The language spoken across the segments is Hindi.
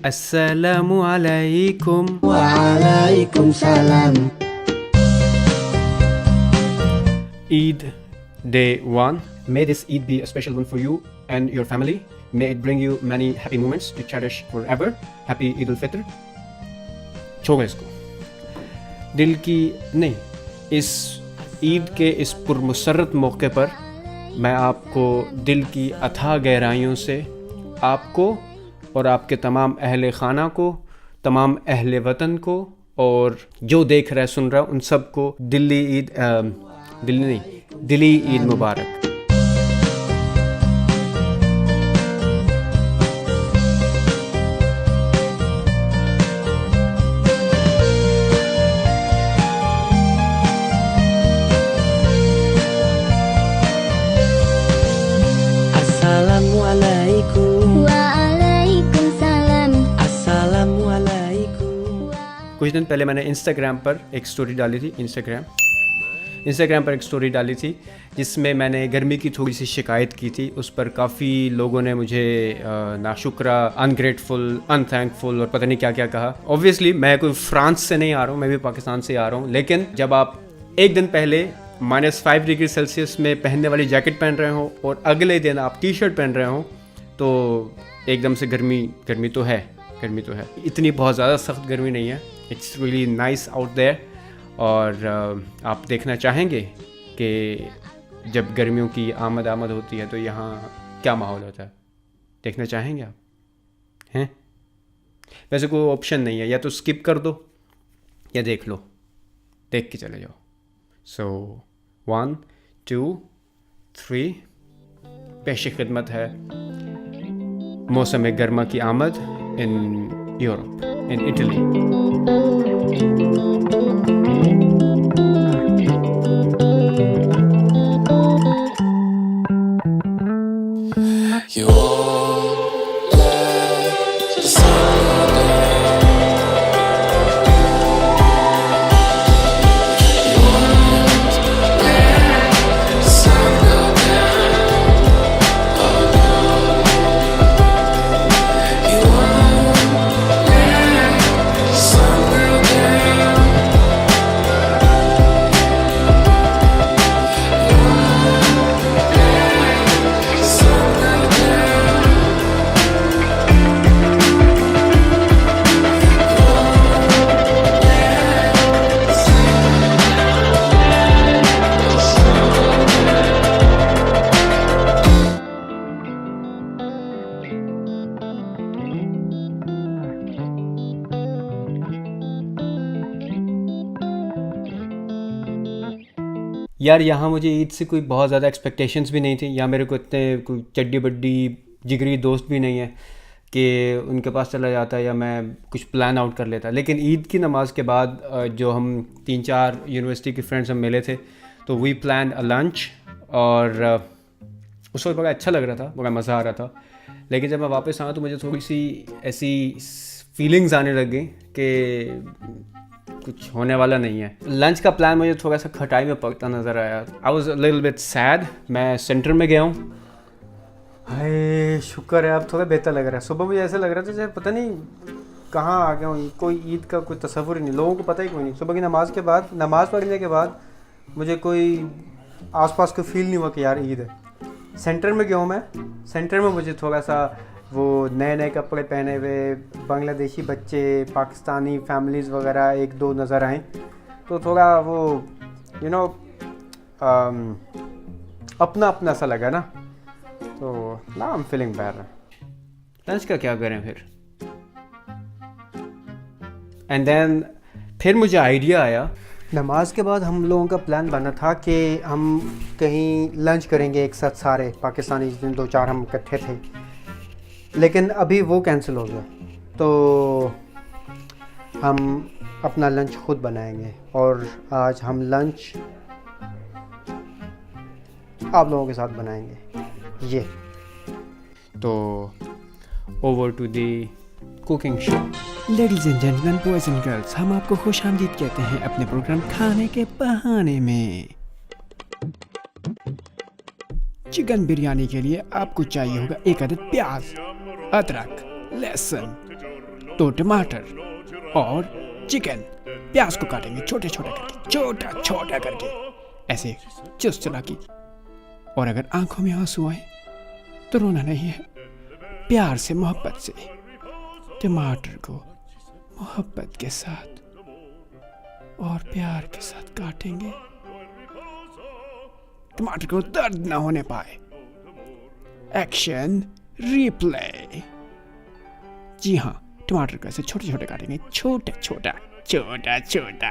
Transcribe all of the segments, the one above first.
Assalamu alaikum. Waalaikum salam. Eid Day 1. May this Eid be a special one for you and your family. May it bring you many happy moments to cherish forever. Happy Eid al-Fitr. छोड़ो इसको. दिल की नहीं, इस ईद के इस पुरमसरत मौके पर मैं आपको दिल की अथाह गहराइयों से आपको और आपके तमाम अहले खाना को, तमाम अहले वतन को और जो देख रहा है सुन रहा है उन सब को दिली ईद मुबारक. कुछ दिन पहले मैंने इंस्टाग्राम पर एक स्टोरी डाली थी जिसमें मैंने गर्मी की थोड़ी सी शिकायत की थी. उस पर काफ़ी लोगों ने मुझे नाशुक्रा, अनग्रेटफुल, अनथैंकफुल और पता नहीं क्या क्या कहा. ऑब्वियसली मैं कोई फ्रांस से नहीं आ रहा हूँ, मैं भी पाकिस्तान से आ रहा हूँ. लेकिन जब आप एक दिन पहले -5 डिग्री सेल्सियस में पहनने वाली जैकेट पहन रहे हो और अगले दिन आप टी शर्ट पहन रहे हो तो एकदम से गर्मी तो है. इतनी बहुत ज़्यादा सख्त गर्मी नहीं है. It's really nice out there. और आप देखना चाहेंगे कि जब गर्मियों की आमद होती है तो यहाँ क्या माहौल होता है. देखना चाहेंगे आप हैं? वैसे कोई ऑप्शन नहीं है, या तो स्किप कर दो या देख लो, देख के चले जाओ. सो 1 2 3 पेश खिदमत है मौसम गर्मा की आमद in Europe, in Italy. You won't let the sun go down. You won't let the sun go down. Oh no. You won't let the sun go down. You won't let the sun go down. यार यहाँ मुझे ईद से कोई बहुत ज़्यादा एक्सपेक्टेशंस भी नहीं थी, या मेरे को इतने कोई चड्डी बड्डी जिगरी दोस्त भी नहीं है कि उनके पास चला जाता या मैं कुछ प्लान आउट कर लेता. लेकिन ईद की नमाज के बाद जो हम 3-4 यूनिवर्सिटी के फ्रेंड्स हम मिले थे तो वी प्लान अ लंच. और उस वक्त बड़ा अच्छा लग रहा था, बड़ा मज़ा आ रहा था. लेकिन जब मैं वापस आया तो मुझे थोड़ी सी ऐसी फीलिंग्स आने लग गई कि कुछ होने वाला नहीं है. लंच का प्लान मुझे थोड़ा सा खटाई में पकता नज़र आया. I was a little bit sad. मैं सेंटर में गया हूँ. हाय शुक्र है अब थोड़ा बेहतर लग रहा है. सुबह मुझे ऐसा लग रहा था जैसे पता नहीं कहाँ आ गया हूँ. कोई ईद का कोई तसव्वुर ही नहीं, लोगों को पता ही कोई नहीं. सुबह की नमाज़ पढ़ने के बाद मुझे कोई आसपास को फील नहीं हुआ कि यार ईद है. सेंटर में गया हूँ मैं. सेंटर में मुझे थोड़ा सा वो नए कपड़े पहने हुए बांग्लादेशी बच्चे, पाकिस्तानी फैमिलीज़ वगैरह 1-2 नज़र आए तो थोड़ा वो अपना सा लगा ना. तो ना I am feeling bad. Lunch का क्या करें फिर. एंड देन फिर मुझे आइडिया आया. नमाज के बाद हम लोगों का प्लान बना था कि हम कहीं लंच करेंगे एक साथ सारे पाकिस्तानी, जिस दिन 2-4 हम इकट्ठे थे. लेकिन अभी वो कैंसिल हो गया. तो हम अपना लंच खुद बनाएंगे और आज हम लंच आप लोगों के साथ बनाएंगे. ये तो over to the cooking show. Ladies and gentlemen, boys and girls, हम आपको खुश आमदीद कहते हैं अपने प्रोग्राम खाने के बहाने में. चिकन बिरयानी के लिए आपको चाहिए होगा 1 अदद प्याज, अदरक, लहसुन, 2 टमाटर और चिकन। प्याज को काटेंगे छोटे छोटे करके, छोटा छोटा करके, ऐसे चुला की। और अगर आंखों में आंसू आए तो रोना नहीं है, प्यार से मोहब्बत से टमाटर को मोहब्बत के साथ और प्यार के साथ काटेंगे, टमाटर को दर्द ना होने पाए। Action replay. जी हाँ, टमाटर को ऐसे छोटे छोटे काटेंगे, छोटा छोटा छोटा छोटा।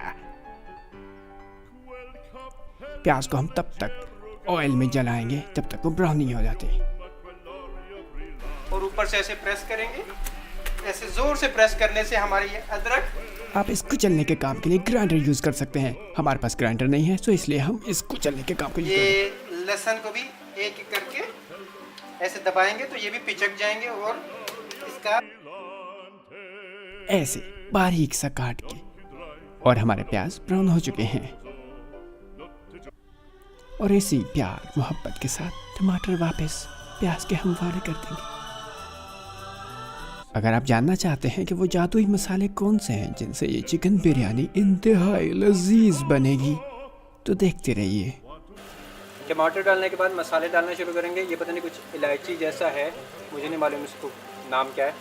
प्याज को हम तब तक ऑयल में जलाएंगे जब तक वो ब्राउन नहीं हो जाते। और ऊपर से ऐसे प्रेस करेंगे, ऐसे जोर से प्रेस करने से हमारी ये अदरक। आप इस कुचलने के काम के लिए ग्राइंडर यूज कर सकते हैं। हमारे पास ग्राइंडर नहीं है, तो इसलिए हम इस कुचलने के काम को यूज ये लहसुन को भी एक एक करके ऐसे दबाएंगे तो ये भी पिचक जाएंगे और इसका ऐसे बारीक सा काट के। और हमारे प्याज ब्राउन हो चुके हैं। और इसी प्यार मोहब्बत के साथ टमाटर वापस प्याज के हमवाले कर देंगे। अगर आप जानना चाहते हैं कि वो जादुई मसाले कौन से हैं जिनसे ये चिकन बिरयानी इंतहाई लजीज बनेगी, तो देखते रहिए। टमाटर डालने के बाद मसाले डालना शुरू करेंगे। ये पता नहीं कुछ इलायची जैसा है, मुझे नहीं मालूम इसको नाम क्या है,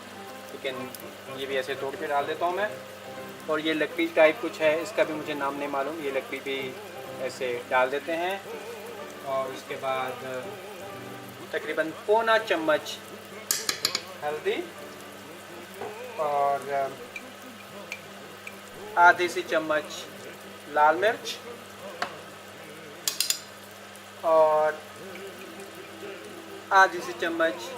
लेकिन ये भी ऐसे तोड़ के डाल देता हूँ मैं। और ये लकड़ी टाइप कुछ है, इसका भी मुझे नाम नहीं मालूम, ये लकड़ी भी ऐसे डाल देते हैं। और उसके बाद तकरीबन पौना चम्मच हल्दी और आधी सी चम्मच लाल मिर्च और आधी सी चम्मच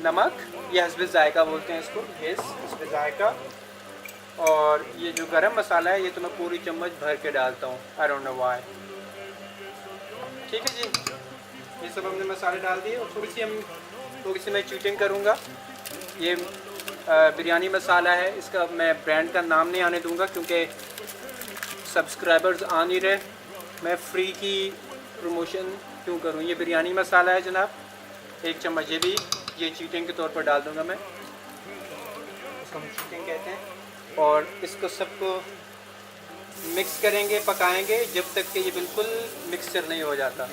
नमक, ये हस्बे जायका बोलते हैं इसको, हस्बे जायका। और ये जो गरम मसाला है ये तो मैं पूरी चम्मच भर के डालता हूँ, आई डोंट नो व्हाई। ठीक है जी, ये सब हमने मसाले डाल दिए और थोड़ी सी मैं चीटिंग करूँगा। ये बिरयानी मसाला है, इसका मैं ब्रांड का नाम नहीं आने दूंगा क्योंकि सब्सक्राइबर्स आ नहीं रहे। मैं फ्री की प्रमोशन क्यों करूं। ये बिरयानी मसाला है जनाब, 1 चम्मच ये भी, ये चीटिंग के तौर पर डाल दूंगा मैं, इसको हम चीटिंग कहते हैं। और इसको सबको मिक्स करेंगे, पकाएंगे जब तक कि ये बिल्कुल मिक्सचर नहीं हो जाता।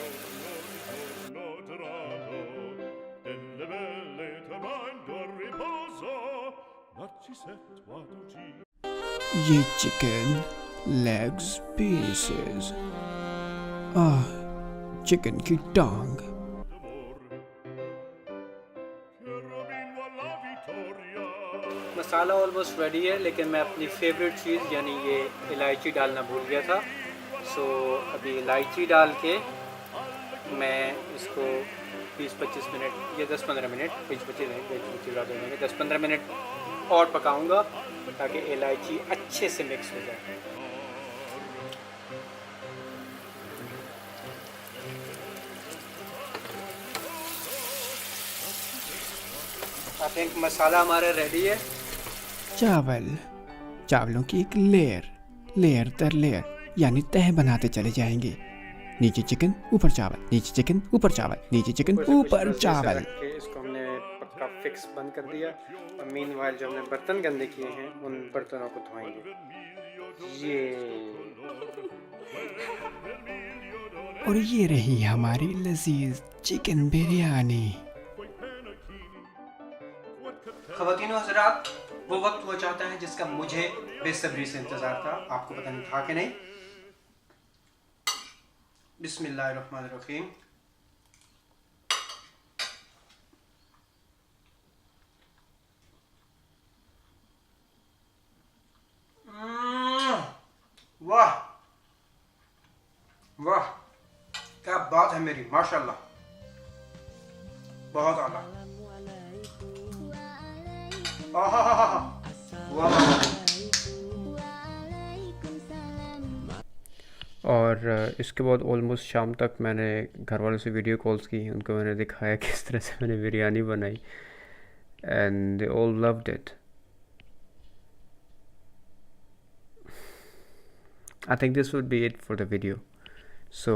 ये चिकन लेग्स पीसेस, चिकन की टांग। मसाला ऑलमोस्ट रेडी है, लेकिन मैं अपनी फेवरेट चीज़ यानी ये इलायची डालना भूल गया था। सो अभी इलायची डाल के मैं इसको 20-25 मिनट या 10-15 मिनट, 20-25 नहीं, 20-25 ज़्यादा नहीं, 10-15 मिनट और पकाऊंगा ताकि इलायची अच्छे से मिक्स हो जाए। आई थिंक मसाला हमारा रेडी है। चावलों की एक लेयर दर लेयर यानी तह बनाते चले जाएंगे। नीचे चिकन, ऊपर चावल, नीचे चिकन, ऊपर चावल, नीचे चिकन, ऊपर चावल। इसको हमने पक्का फिक्स बंद कर दिया। और मीनवाइल जो हमने बर्तन गंदे किए हैं उन बर्तनों को धोएंगे। ये और ये रही हमारी लजीज चिकन बिरयानी। ख़वातीन व हज़रात, वो वक्त हुआ चाहता है जिसका मुझे बेसब्री से इंतज़ार था। आपको पता नहीं था कि नहीं। बिस्मिल्लाहिर्रहमानिर्रहीम। वाह वाह, क्या बात है मेरी, माशाल्लाह, बहुत आला। और इसके बाद ऑलमोस्ट शाम तक मैंने घर वालों से वीडियो कॉल्स की, उनको मैंने दिखाया किस तरह से मैंने बिरयानी बनाई, and they all loved it. I think this would be it for the video. So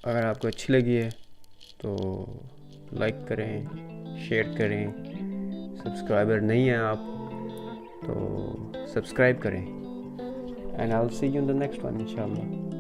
अगर आपको अच्छी लगी है तो लाइक करें, शेयर करें सब्सक्राइबर नहीं हैं आप तो सब्सक्राइब करें, and I will see you in the next one इंशाल्लाह।